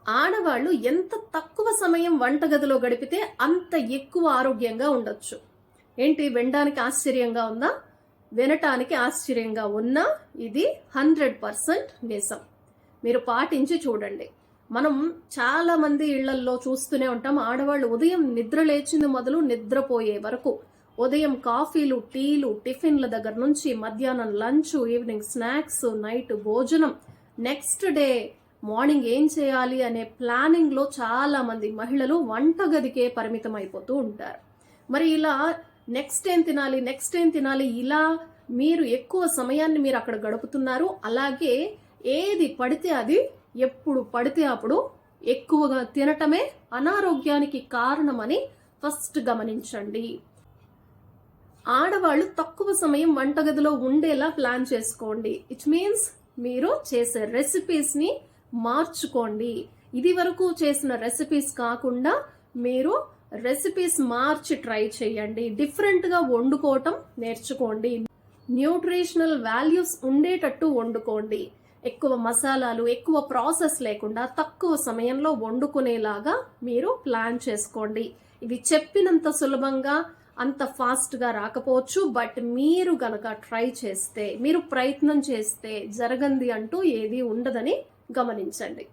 ఆడవాళ్ళు ఎంత తక్కువ సమయం వంటగదిలో గడిపితే అంత ఎక్కువ ఆరోగ్యంగా ఉండొచ్చు. ఏంటి వినడానికి ఆశ్చర్యంగా ఉందా? వినటానికి ఆశ్చర్యంగా ఉన్నా ఇది 100% నిజం. మీరు పాటించి చూడండి. మనం చాలా మంది ఇళ్లల్లో చూస్తూనే ఉంటాం. ఆడవాళ్ళు ఉదయం నిద్ర లేచింది మొదలు నిద్రపోయే వరకు ఉదయం కాఫీలు, టీలు, టిఫిన్ల దగ్గర నుంచి మధ్యాహ్నం లంచ్, ఈవినింగ్ స్నాక్స్, నైట్ భోజనం, నెక్స్ట్ డే మార్నింగ్ ఏం చేయాలి అనే ప్లానింగ్ లో చాలా మంది మహిళలు వంటగదికే పరిమితం అయిపోతూ ఉంటారు. మరి ఇలా నెక్స్ట్ ఏం తినాలి ఇలా మీరు ఎక్కువ సమయాన్ని మీరు అక్కడ గడుపుతున్నారు. అలాగే ఏది పడితే అది ఎప్పుడు పడితే అప్పుడు ఎక్కువగా తినటమే అనారోగ్యానికి కారణమని ఫస్ట్ గమనించండి. ఆడవాళ్ళు తక్కువ సమయం వంటగదిలో ఉండేలా ప్లాన్ చేసుకోండి. ఇట్ మీన్స్ మీరు చేసే రెసిపీస్ ని మార్చుకోండి. ఇది వరకు చేసిన రెసిపీస్ కాకుండా మీరు రెసిపీస్ మార్చి ట్రై చేయండి. డిఫరెంట్ గా వండుకోవటం నేర్చుకోండి. న్యూట్రిషనల్ వాల్యూస్ ఉండేటట్టు వండుకోండి. ఎక్కువ మసాలాలు, ఎక్కువ ప్రాసెస్ లేకుండా తక్కువ సమయంలో వండుకునేలాగా మీరు ప్లాన్ చేసుకోండి. ఇవి చెప్పినంత సులభంగా అంత ఫాస్ట్ గా రాకపోవచ్చు. బట్ మీరు గనక ట్రై చేస్తే, మీరు ప్రయత్నం చేస్తే జరగంది అంటూ ఏది ఉండదని గమనించండి.